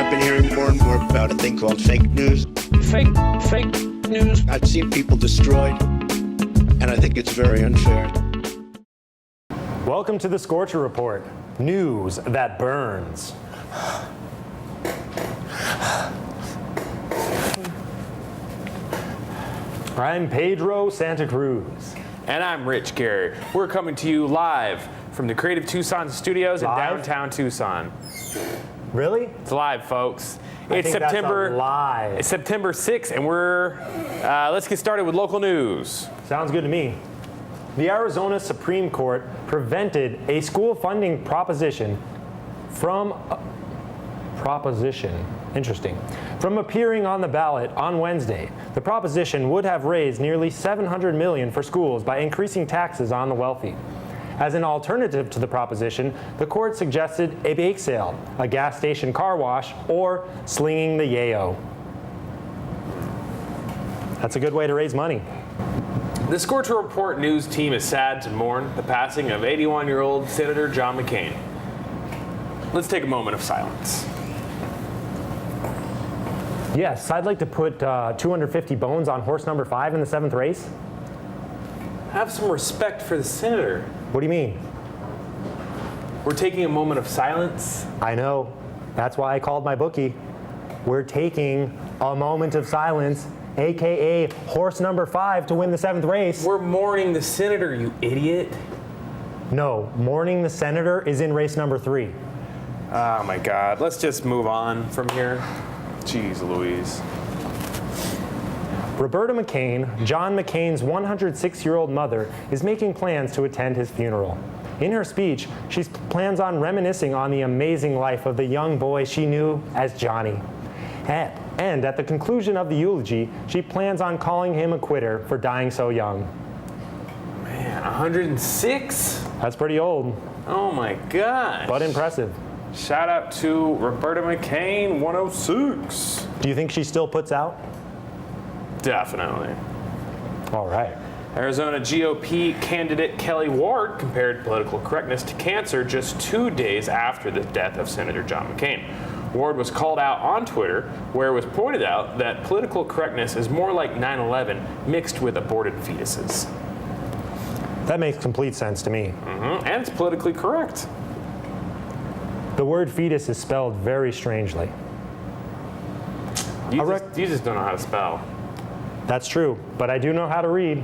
I've been hearing more and more about a thing called fake news. Fake news. I've seen people destroyed, and I think it's very unfair. Welcome to the Scorcher Report, news that burns. I'm Pedro Santa Cruz. And I'm Rich Gary. We're coming to you live from the Creative Tucson studios in downtown Tucson. Really? It's live, folks. It's September 6th, and let's get started with local news. Sounds good to me. The Arizona Supreme Court prevented a school funding proposition from appearing on the ballot on Wednesday. The proposition would have raised nearly $700 million for schools by increasing taxes on the wealthy. As an alternative to the proposition, the court suggested a bake sale, a gas station car wash, or slinging the yayo. That's a good way to raise money. The Scorcher Report news team is sad to mourn the passing of 81-year-old Senator John McCain. Let's take a moment of silence. Yes, I'd like to put 250 bones on horse number 5 in the 7th race. Have some respect for the senator. What do you mean? We're taking a moment of silence. I know. That's why I called my bookie. We're taking a moment of silence, AKA horse number 5 to win the 7th race. We're mourning the senator, you idiot. No, mourning the senator is in race number 3. Oh my God, let's just move on from here. Jeez Louise. Roberta McCain, John McCain's 106-year-old mother, is making plans to attend his funeral. In her speech, she plans on reminiscing on the amazing life of the young boy she knew as Johnny. And at the conclusion of the eulogy, she plans on calling him a quitter for dying so young. Man, 106? That's pretty old. Oh my gosh. But impressive. Shout out to Roberta McCain, 106. Do you think she still puts out? Definitely. All right. Arizona GOP candidate Kelly Ward compared political correctness to cancer just 2 days after the death of Senator John McCain. Ward was called out on Twitter, where it was pointed out that political correctness is more like 9/11 mixed with aborted fetuses. That makes complete sense to me. And it's politically correct. The word fetus is spelled very strangely. You just don't know how to spell. That's true, but I do know how to read.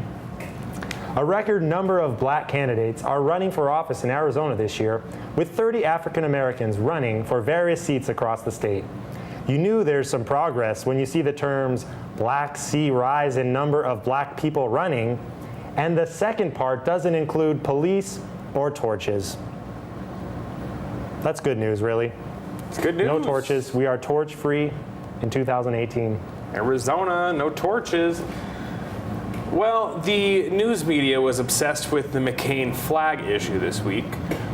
A record number of black candidates are running for office in Arizona this year, with 30 African Americans running for various seats across the state. You knew there's some progress when you see the terms "Black see rise in number of black people running," and the second part doesn't include police or torches. That's good news, really. It's good news. No torches. We are torch-free in 2018. Arizona, no torches. Well, the news media was obsessed with the McCain flag issue this week,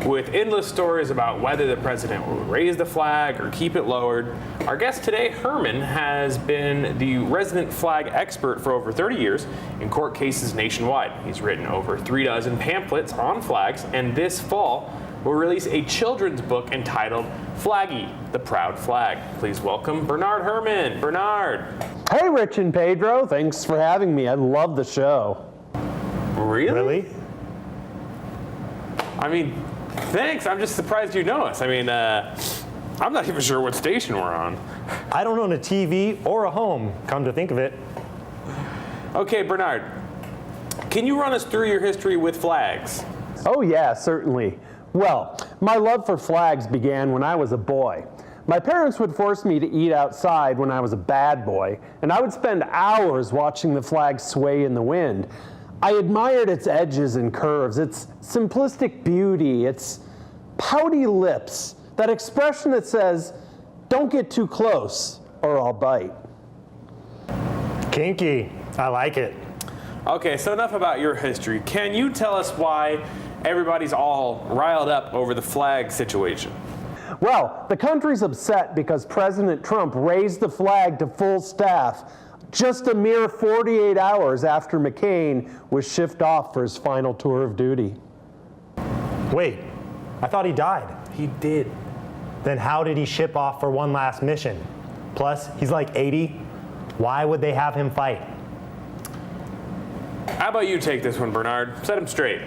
with endless stories about whether the president will raise the flag or keep it lowered. Our guest today, Herman, has been the resident flag expert for over 30 years in court cases nationwide. He's written over 36 pamphlets on flags, and this fall will release a children's book entitled Flaggy, the Proud Flag. Please welcome Bernard Herman. Bernard. Hey, Rich and Pedro. Thanks for having me. I love the show. Really? I mean, thanks. I'm just surprised you know us. I mean, I'm not even sure what station we're on. I don't own a TV or a home, come to think of it. Okay, Bernard, can you run us through your history with flags? Oh, yeah, certainly. Well, my love for flags began when I was a boy. My parents would force me to eat outside when I was a bad boy, and I would spend hours watching the flag sway in the wind. I admired its edges and curves, its simplistic beauty, its pouty lips, that expression that says, "Don't get too close or I'll bite." Kinky. I like it. Okay, so enough about your history. Can you tell us why everybody's all riled up over the flag situation? Well, the country's upset because President Trump raised the flag to full staff just a mere 48 hours after McCain was shipped off for his final tour of duty. Wait, I thought he died. He did. Then how did he ship off for one last mission? Plus, he's like 80. Why would they have him fight? How about you take this one, Bernard? Set him straight.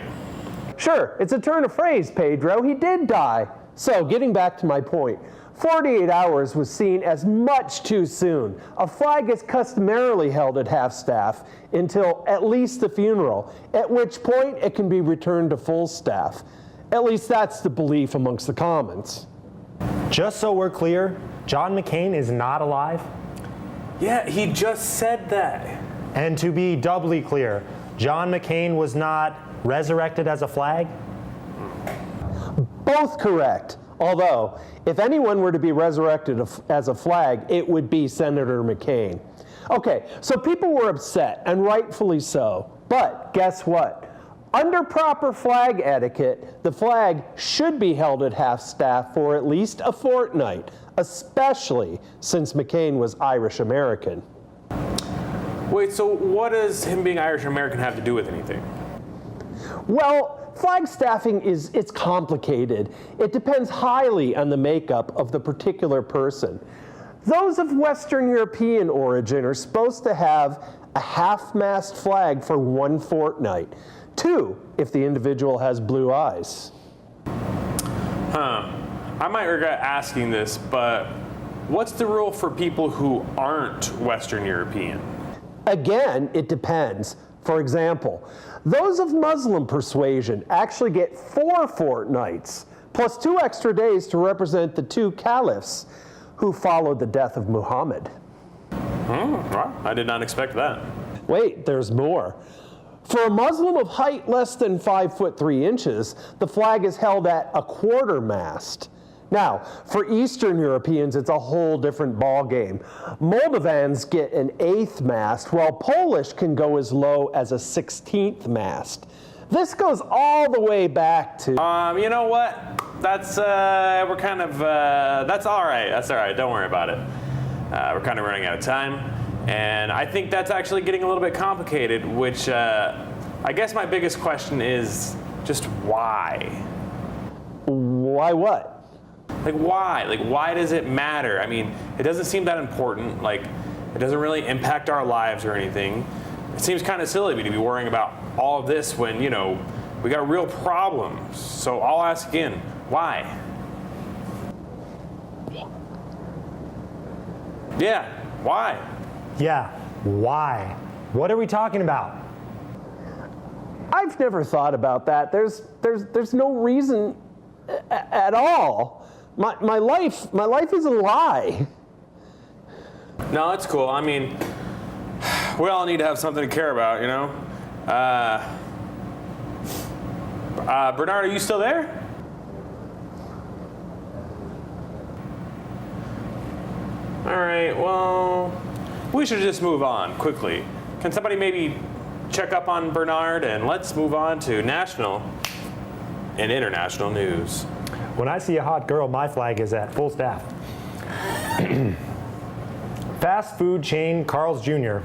Sure, it's a turn of phrase, Pedro. He did die. So, getting back to my point, 48 hours was seen as much too soon. A flag is customarily held at half-staff until at least the funeral, at which point it can be returned to full staff. At least that's the belief amongst the Commons. Just so we're clear, John McCain is not alive? Yeah, he just said that. And to be doubly clear, John McCain was not resurrected as a flag? Both correct. Although, if anyone were to be resurrected as a flag, it would be Senator McCain. Okay, so people were upset, and rightfully so. But guess what? Under proper flag etiquette, the flag should be held at half-staff for at least a fortnight, especially since McCain was Irish-American. Wait, so what does him being Irish-American have to do with anything? Well, flag staffing it's complicated. It depends highly on the makeup of the particular person. Those of Western European origin are supposed to have a half-mast flag for one fortnight. 2, if the individual has blue eyes. I might regret asking this, but what's the rule for people who aren't Western European? Again, it depends. For example, those of Muslim persuasion actually get 4 fortnights, plus 2 extra days to represent the 2 caliphs who followed the death of Muhammad. Well, I did not expect that. Wait, there's more. For a Muslim of height less than 5 foot 3 inches, the flag is held at a quarter mast. Now, for Eastern Europeans, it's a whole different ballgame. Moldovans get an 8th mast, while Polish can go as low as a 16th mast. This goes all the way back to... You know what? That's, that's all right. That's all right. Don't worry about it. We're kind of running out of time. And I think that's actually getting a little bit complicated, which I guess my biggest question is just why? Why what? Like, why? Like, why does it matter? I mean, it doesn't seem that important. Like, it doesn't really impact our lives or anything. It seems kind of silly to be worrying about all of this when, you know, we got real problems. So I'll ask again, why? Yeah, why? Yeah, why? What are we talking about? I've never thought about that. There's no reason at all. My life is a lie. No, it's cool. I mean, we all need to have something to care about, you know? Bernard, are you still there? All right, well, we should just move on quickly. Can somebody maybe check up on Bernard, and let's move on to national and international news. When I see a hot girl, my flag is at full staff. Fast food chain Carl's Jr.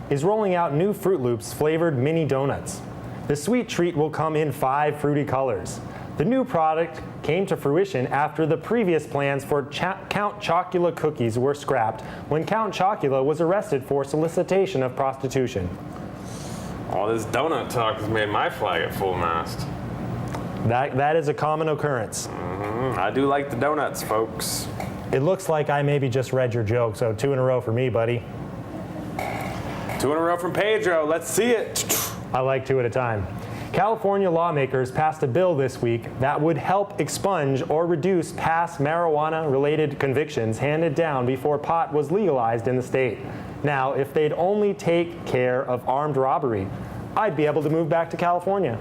is rolling out new Fruit Loops flavored mini donuts. The sweet treat will come in 5 fruity colors. The new product came to fruition after the previous plans for Count Chocula cookies were scrapped when Count Chocula was arrested for solicitation of prostitution. All this donut talk has made my flag at full mast. That is a common occurrence. I do like the donuts, folks. It looks like I maybe just read your joke, so 2 in a row for me, buddy. 2 in a row from Pedro. Let's see it. I like 2 at a time. California lawmakers passed a bill this week that would help expunge or reduce past marijuana-related convictions handed down before pot was legalized in the state. Now, if they'd only take care of armed robbery, I'd be able to move back to California.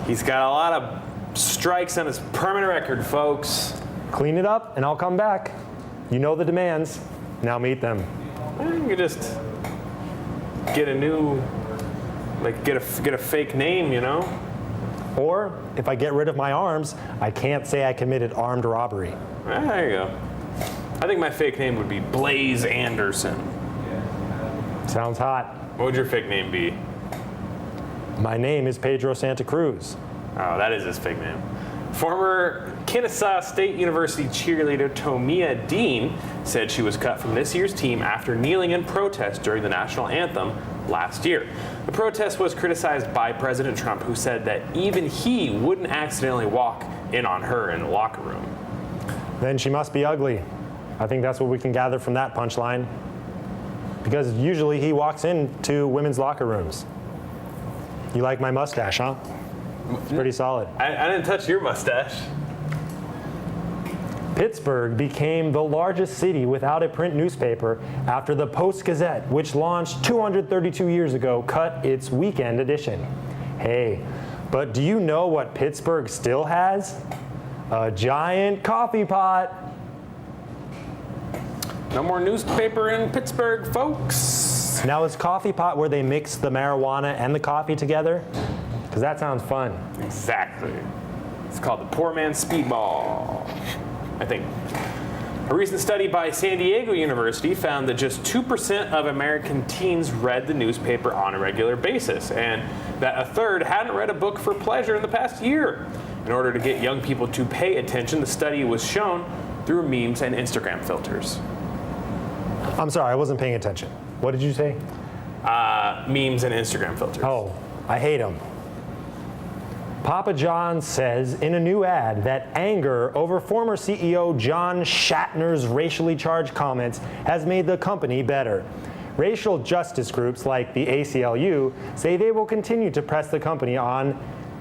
He's got a lot of strikes on his permanent record, folks. Clean it up and I'll come back. You know the demands. Now meet them. You could just get a new, like get a fake name, you know? Or if I get rid of my arms, I can't say I committed armed robbery. There you go. I think my fake name would be Blaze Anderson. Sounds hot. What would your fake name be? My name is Pedro Santa Cruz. Oh, that is his fake name. Former Kennesaw State University cheerleader Tomia Dean said she was cut from this year's team after kneeling in protest during the national anthem last year. The protest was criticized by President Trump, who said that even he wouldn't accidentally walk in on her in the locker room. Then she must be ugly. I think that's what we can gather from that punchline. Because usually he walks into women's locker rooms. You like my mustache, huh? It's pretty solid. I didn't touch your mustache. Pittsburgh became the largest city without a print newspaper after the Post-Gazette, which launched 232 years ago, cut its weekend edition. Hey, but do you know what Pittsburgh still has? A giant coffee pot. No more newspaper in Pittsburgh, folks. Now, is coffee pot where they mix the marijuana and the coffee together? Because that sounds fun. Exactly. It's called the poor man's speedball, I think. A recent study by San Diego University found that just 2% of American teens read the newspaper on a regular basis, and that a third hadn't read a book for pleasure in the past year. In order to get young people to pay attention, the study was shown through memes and Instagram filters. I'm sorry, I wasn't paying attention. What did you say? Memes and Instagram filters. Oh, I hate them. Papa John says in a new ad that anger over former CEO John Shatner's racially charged comments has made the company better. Racial justice groups like the ACLU say they will continue to press the company on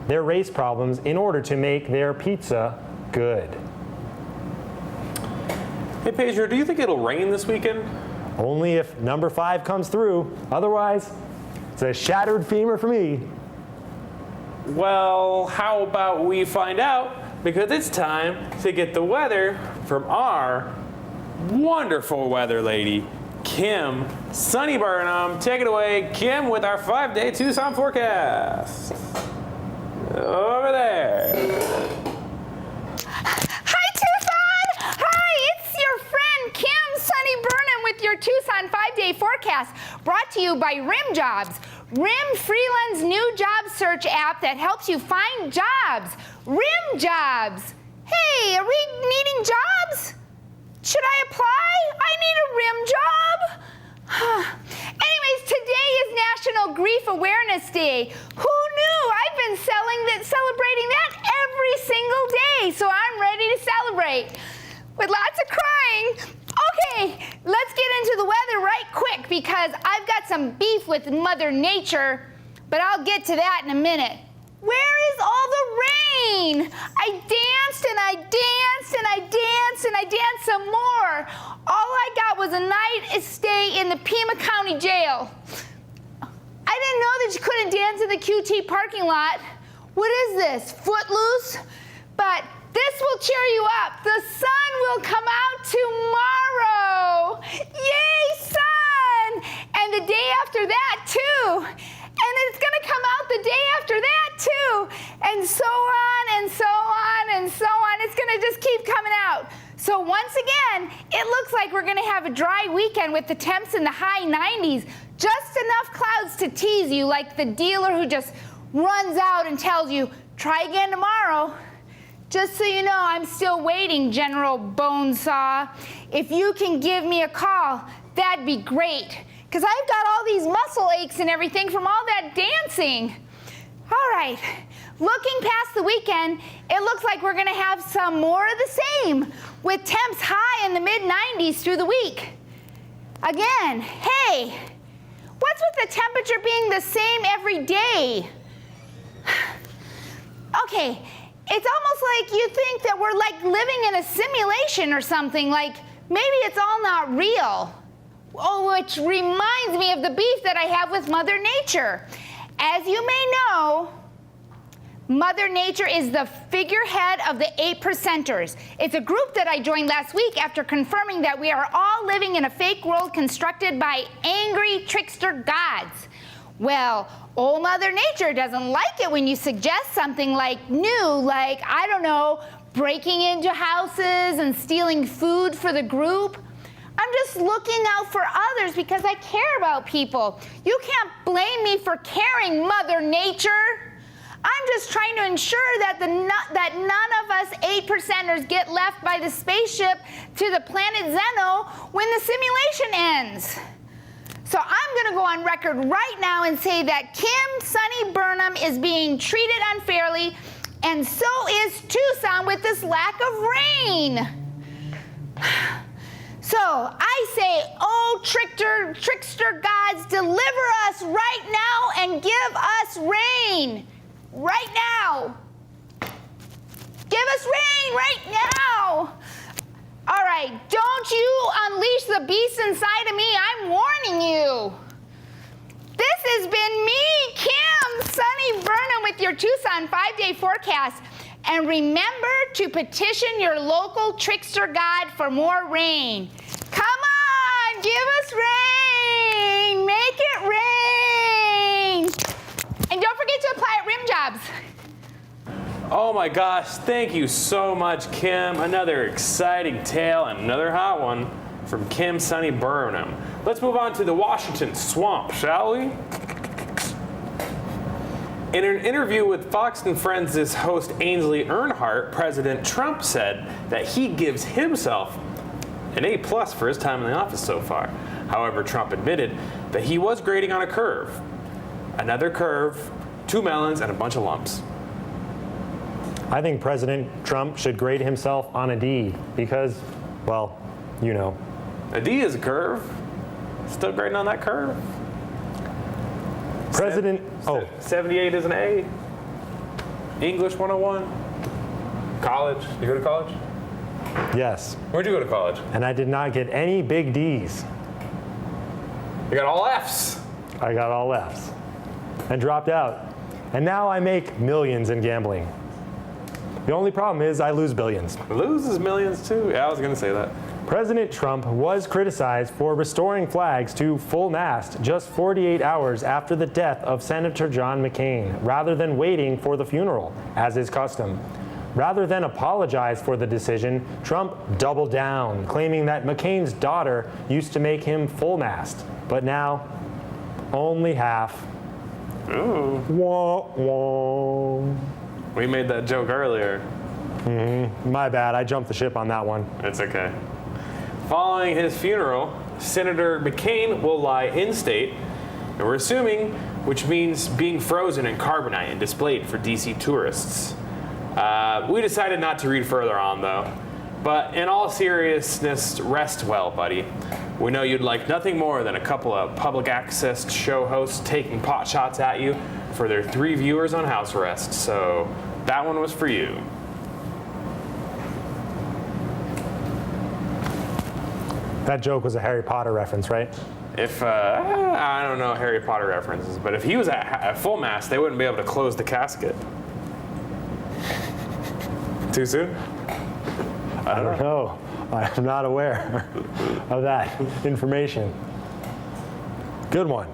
their race problems in order to make their pizza good. Hey, Pedro, do you think it'll rain this weekend? Only if number 5 comes through. Otherwise, it's a shattered femur for me. Well, how about we find out, because it's time to get the weather from our wonderful weather lady, Kim Sunny Burnham. Take it away, Kim, with our 5-day Tucson forecast. Over there. Hi, Tucson! Hi, it's your friend Kim Sunny Burnham with your Tucson 5-day forecast, brought to you by Rim Jobs. Rim Freeland's new job search app that helps you find jobs. Rim Jobs. Hey, are we needing jobs? Should I apply? I need a rim job. Anyways, today is National Grief Awareness Day. Who knew? I've been celebrating that every single day, so I'm ready to celebrate. With lots of crying. Okay, let's get into the weather right quick because I've got some beef with Mother Nature, but I'll get to that in a minute. Where is all the rain? I danced and I danced and I danced and I danced some more. All I got was a night stay in the Pima County Jail. I didn't know that you couldn't dance in the QT parking lot. What is this, Footloose? But this will cheer you up. The sun will come out tomorrow. Yay, sun! And the day after that, too. And it's going to come out the day after that, too. And so on and so on and so on. It's going to just keep coming out. So once again, it looks like we're going to have a dry weekend with the temps in the high 90s. Just enough clouds to tease you, like the dealer who just runs out and tells you, try again tomorrow. Just so you know, I'm still waiting, General Bonesaw. If you can give me a call, that'd be great. Because I've got all these muscle aches and everything from all that dancing. All right, looking past the weekend, it looks like we're gonna have some more of the same, with temps high in the mid-90s through the week. Again, hey, what's with the temperature being the same every day? Okay. It's almost like you think that we're like living in a simulation or something, like maybe it's all not real. Oh, which reminds me of the beef that I have with Mother Nature. As you may know, Mother Nature is the figurehead of the 8%ers. It's a group that I joined last week after confirming that we are all living in a fake world constructed by angry trickster gods. Well, old Mother Nature doesn't like it when you suggest something like new, like, I don't know, breaking into houses and stealing food for the group. I'm just looking out for others because I care about people. You can't blame me for caring, Mother Nature. I'm just trying to ensure that that none of us 8%ers get left by the spaceship to the planet Zeno when the simulation ends. So I'm going to go on record right now and say that Kim Sunny Burnham is being treated unfairly, and so is Tucson with this lack of rain. So I say, oh, trickster gods, deliver us right now and give us rain. Right now. Give us rain right now. All right, don't you unleash the beast inside of me. I'm warning you. This has been me, Kim Sunny Burnham, with your Tucson 5-day forecast. And remember to petition your local trickster god for more rain. Come on, give us rain. Make it rain. And don't forget to apply at Rim Jobs. Oh my gosh, thank you so much, Kim. Another exciting tale and another hot one from Kim Sunny Burnham. Let's move on to the Washington swamp, shall we? In an interview with Fox and Friends' host Ainsley Earnhardt, President Trump said that he gives himself an A+ for his time in the office so far. However, Trump admitted that he was grading on a curve. Another curve, 2 melons, and a bunch of lumps. I think President Trump should grade himself on a D because, well, you know. A D is a curve. Still grading on that curve. President, 78 is an A. English 101. College. You go to college? Yes. Where'd you go to college? And I did not get any big D's. You got all F's. I got all F's and dropped out. And now I make millions in gambling. The only problem is I lose billions. Loses millions too? Yeah, I was going to say that. President Trump was criticized for restoring flags to full mast just 48 hours after the death of Senator John McCain, rather than waiting for the funeral, as is custom. Rather than apologize for the decision, Trump doubled down, claiming that McCain's daughter used to make him full mast, but now only half. Ooh. Wah, wah. We made that joke earlier. My bad, I jumped the ship on that one. It's okay. Following his funeral, Senator McCain will lie in state, and we're assuming, which means being frozen in carbonite and displayed for DC tourists. We decided not to read further on, though. But in all seriousness, rest well, buddy. We know you'd like nothing more than a couple of public access show hosts taking pot shots at you for their 3 viewers on house arrest, so that one was for you. That joke was a Harry Potter reference, right? If, I don't know Harry Potter references, but if he was at full mast, they wouldn't be able to close the casket. Too soon? I don't know. I'm not aware of that information. Good one.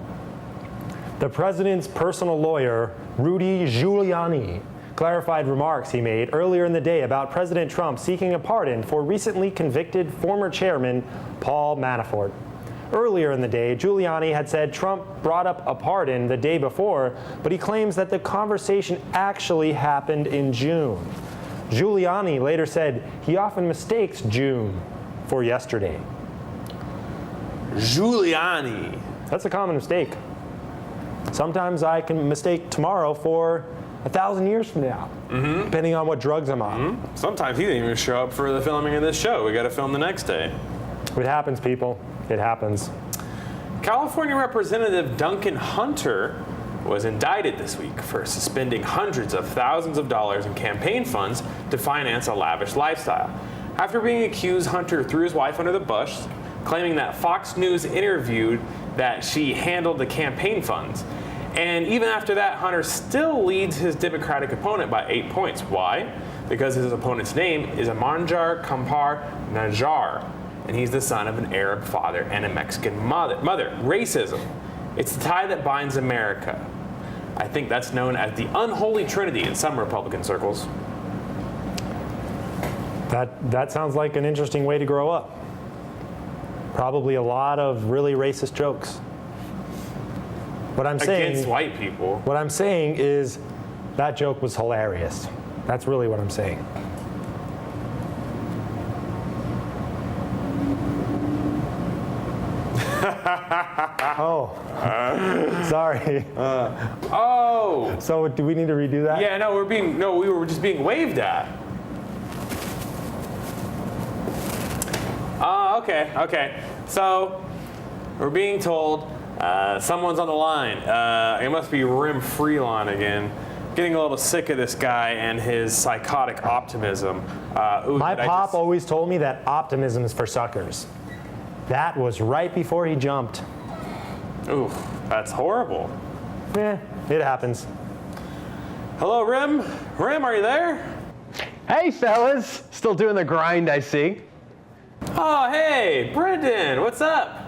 The president's personal lawyer, Rudy Giuliani, clarified remarks he made earlier in the day about President Trump seeking a pardon for recently convicted former chairman Paul Manafort. Earlier in the day, Giuliani had said Trump brought up a pardon the day before, but he claims that the conversation actually happened in June. Giuliani later said he often mistakes June for yesterday. Giuliani. That's a common mistake. Sometimes I can mistake tomorrow for 1,000 years from now, depending on what drugs I'm on. Sometimes he didn't even show up for the filming of this show. We got to film the next day. It happens, people. It happens. California Representative Duncan Hunter was indicted this week for suspending hundreds of thousands of dollars in campaign funds to finance a lavish lifestyle. After being accused, Hunter threw his wife under the bus, claiming that Fox News interviewed that she handled the campaign funds. And even after that, Hunter still leads his Democratic opponent by 8 points. Why? Because his opponent's name is Amanjar Kampar Najjar, and he's the son of an Arab father and a Mexican mother. Racism. It's the tie that binds America. I think that's known as the unholy trinity in some Republican circles. That sounds like an interesting way to grow up. Probably a lot of really racist jokes. What I'm saying Against white people. What I'm saying is That joke was hilarious. That's really what I'm saying. Oh, sorry. Oh! So do we need to redo that? Yeah, no, we were just being waved at. Okay. So, we're being told someone's on the line. It must be Rim Freelon again. Getting a little sick of this guy and his psychotic optimism. My pop always told me that optimism is for suckers. That was right before he jumped. Ooh, that's horrible. It happens. Hello, Rim? Rim, are you there? Hey, fellas. Still doing the grind, I see. Oh, hey, Brendan, what's up?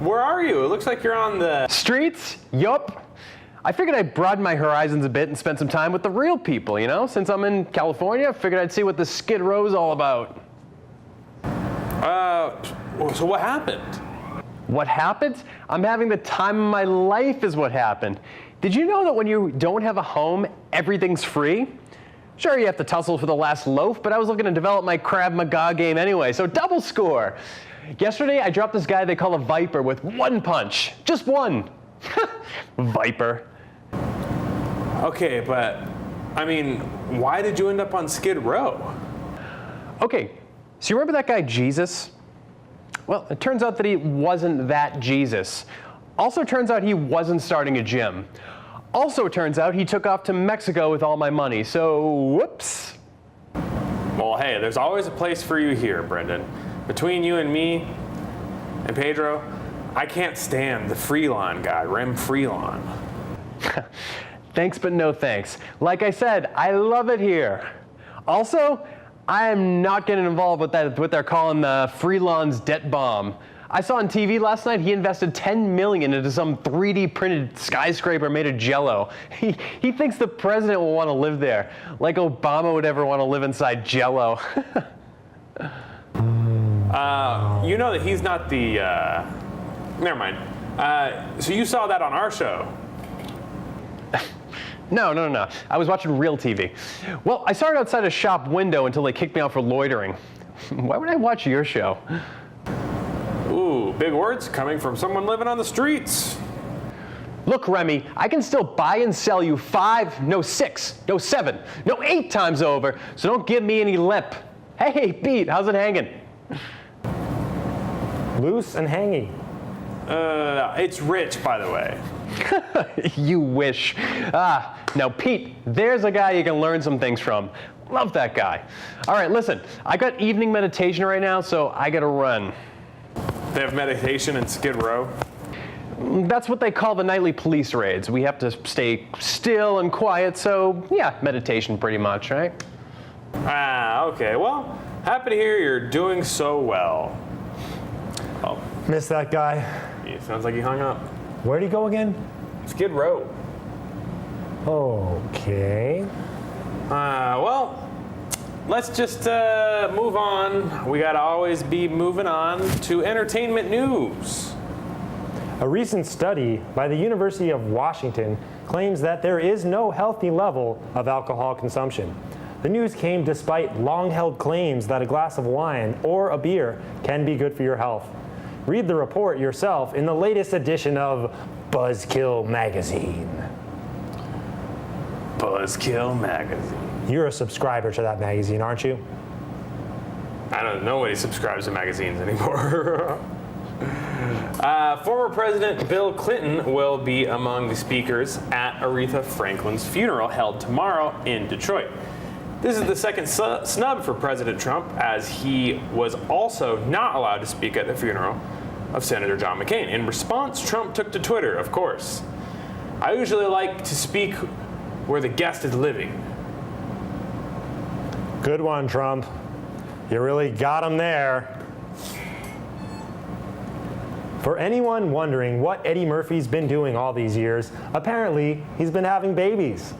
Where are you? It looks like you're on the... Streets? Yup. I figured I'd broaden my horizons a bit and spend some time with the real people, you know? Since I'm in California, I figured I'd see what the Skid Row's all about. So what happened? What happened? I'm having the time of my life is what happened. Did you know that when you don't have a home, everything's free? Sure, you have to tussle for the last loaf, but I was looking to develop my Krav Maga game anyway, so double score. Yesterday, I dropped this guy they call a Viper with one punch. Just one. Viper. Okay, but, I mean, why did you end up on Skid Row? Okay, so you remember that guy Jesus? Well, it turns out that he wasn't that Jesus. Also turns out he wasn't starting a gym. Also turns out he took off to Mexico with all my money, so whoops. Well, hey, there's always a place for you here, Brendan. Between you and me and Pedro, I can't stand the Freelon guy, Rem Freelon. Thanks, but no thanks. Like I said, I love it here. Also, I am not getting involved with that, what they're calling the Freelon's debt bomb. I saw on TV last night he invested $10 million into some 3D printed skyscraper made of Jell-O. He thinks the president will want to live there, like Obama would ever want to live inside Jell-O. You know that he's not the, never mind. So you saw that on our show. No. I was watching real TV. Well, I saw it outside a shop window until they kicked me out for loitering. Why would I watch your show? Ooh, big words coming from someone living on the streets. Look, Remy, I can still buy and sell you 5, no 6, no 7, no 8 times over, so don't give me any lip. Hey, Pete, how's it hanging? Loose and hanging. It's Rich, by the way. You wish. Now, Pete, there's a guy you can learn some things from. Love that guy. All right, listen, I got evening meditation right now, so I gotta run. They have meditation in Skid Row. That's what they call the nightly police raids. We have to stay still and quiet, so yeah, meditation pretty much, right? Okay. Well, happy to hear you're doing so well. Oh, Miss that guy. yeah, sounds like he hung up. Where'd he go again? Skid Row. Okay. Well, let's just move on. We gotta always be moving on to entertainment news. A recent study by the University of Washington claims that there is no healthy level of alcohol consumption. The news came despite long-held claims that a glass of wine or a beer can be good for your health. Read the report yourself in the latest edition of Buzzkill Magazine. Buzzkill Magazine. You're a subscriber to that magazine, aren't you? I don't know. Nobody subscribes to magazines anymore. Former President Bill Clinton will be among the speakers at Aretha Franklin's funeral held tomorrow in Detroit. This is the second snub for President Trump, as he was also not allowed to speak at the funeral of Senator John McCain. In response, Trump took to Twitter, of course. I usually like to speak where the guest is living. Good one, Trump. You really got him there. For anyone wondering what Eddie Murphy's been doing all these years, apparently he's been having babies.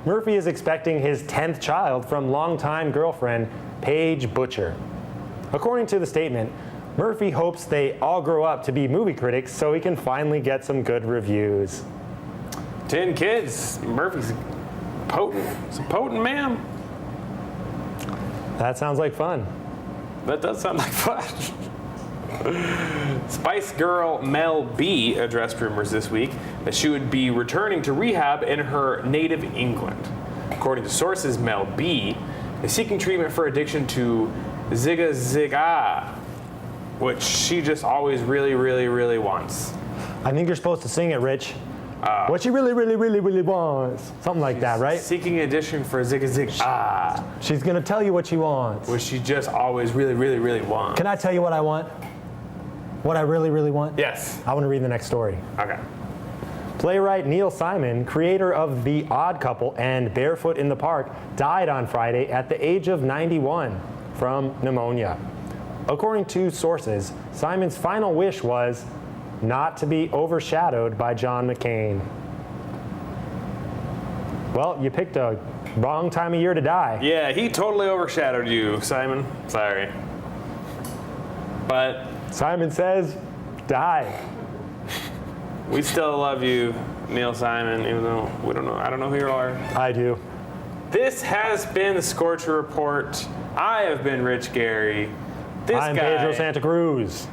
Murphy is expecting his 10th child from longtime girlfriend, Paige Butcher. According to the statement, Murphy hopes they all grow up to be movie critics so he can finally get some good reviews. 10 kids. Murphy's It's a potent man. That sounds like fun. That does sound like fun. Spice Girl Mel B addressed rumors this week that she would be returning to rehab in her native England. According to sources, Mel B is seeking treatment for addiction to Zigga Zigga, which she just always really, really, really wants. I think you're supposed to sing it, Rich. What she really, really, really, really wants. Something like that, right? Seeking addiction for Zigga Zigga, She's going to tell you what she wants. which she just always really, really, really wants. Can I tell you what I want? What I really, really want? Yes. I want to read the next story. Okay. Playwright Neil Simon, creator of The Odd Couple and Barefoot in the Park, died on Friday at the age of 91 from pneumonia. According to sources, Simon's final wish was not to be overshadowed by John McCain. Well, you picked a wrong time of year to die. Yeah, he totally overshadowed you, Simon. Sorry. But Simon says, die. we still love you, Neil Simon, even though I don't know who you are. I do. This has been the Scorcher Report. I have been Rich Gary. This I'm guy Pedro Santa Cruz.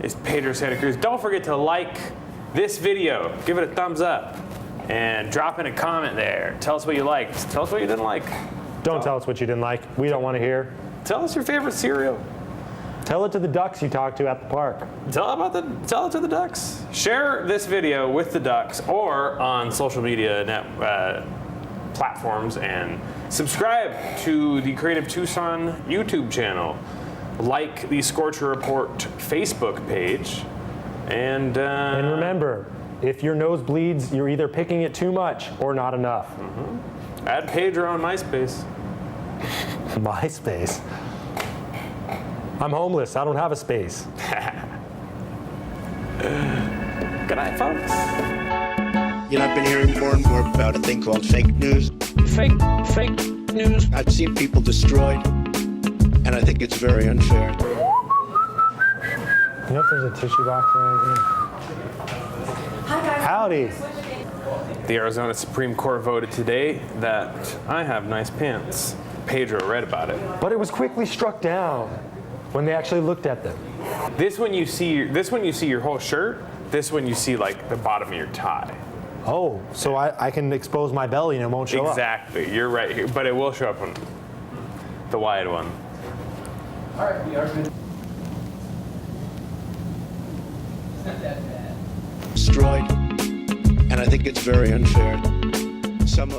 is Pedro Santa Cruz. Don't forget to like this video. Give it a thumbs up. And drop in a comment there. Tell us what you liked. Tell us what you didn't like. Don't tell us what you didn't like. We don't want to hear. Tell us your favorite cereal. Tell it to the ducks you talked to at the park. Tell it to the ducks. Share this video with the ducks or on social media platforms, and subscribe to the Creative Tucson YouTube channel. Like the Scorcher Report Facebook page. And remember, if your nose bleeds, you're either picking it too much or not enough. add Pedro on MySpace. MySpace. I'm homeless. I don't have a space. Good night, folks. You know, I've been hearing more and more about a thing called fake news. Fake news. I've seen people destroyed, and I think it's very unfair. You know if there's a tissue box around here? Howdy. The Arizona Supreme Court voted today that I have nice pants. Pedro read about it. But it was quickly struck down when they actually looked at them. This one you see your whole shirt. This one you see like the bottom of your tie. Oh, so I can expose my belly and it won't show up. Exactly. You're right here, but it will show up on the wide one. All right, we are good. It's not that bad. Destroyed, and I think it's very unfair. Some of